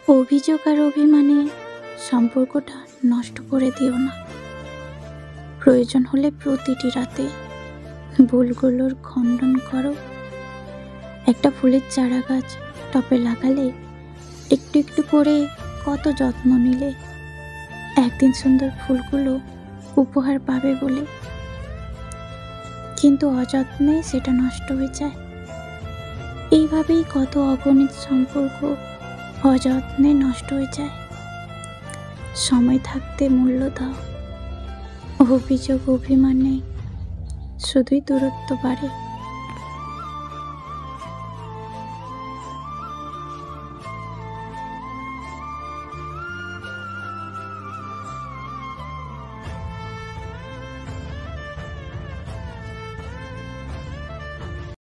অভিযোগ আর অভিমানে সম্পর্কটা নষ্ট করে দিও না। প্রয়োজন হলে প্রতিটি রাতে ভুলগুলোর খণ্ডন করো। একটা ফুলের চারা গাছ টবে লাগালে একটু একটু করে কত যত্ন নিলে একদিন সুন্দর ফুলগুলো উপহার পাবে বলে, কিন্তু অযত্নে সেটা নষ্ট হয়ে যায়। এইভাবেই কত অগণিত সম্পর্ক অযত্নে নষ্ট হয়ে যায়। সময় থাকতে মূল্য দাও। অভিযোগ অভিমানে শুধুই দূরত্ব বাড়ে।